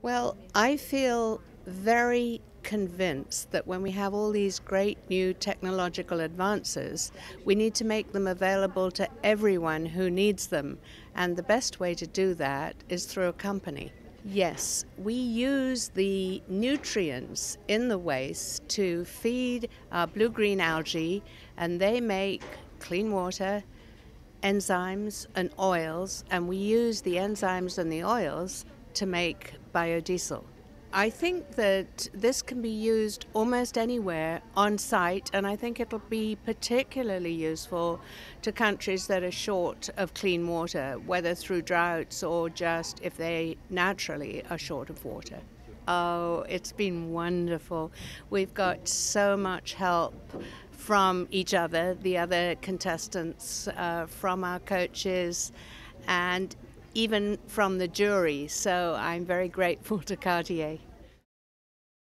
Well, I feel very convinced that when we have all these great new technological advances, we need to make them available to everyone who needs them. And the best way to do that is through a company. Yes, we use the nutrients in the waste to feed our blue-green algae, and they make clean water, enzymes, and oils, and we use the enzymes and the oils to make biodiesel. I think that this can be used almost anywhere on site, and I think it'll be particularly useful to countries that are short of clean water, whether through droughts or just if they naturally are short of water. Oh, it's been wonderful. We've got so much help from each other, the other contestants, from our coaches, and even from the jury. So I'm very grateful to Cartier.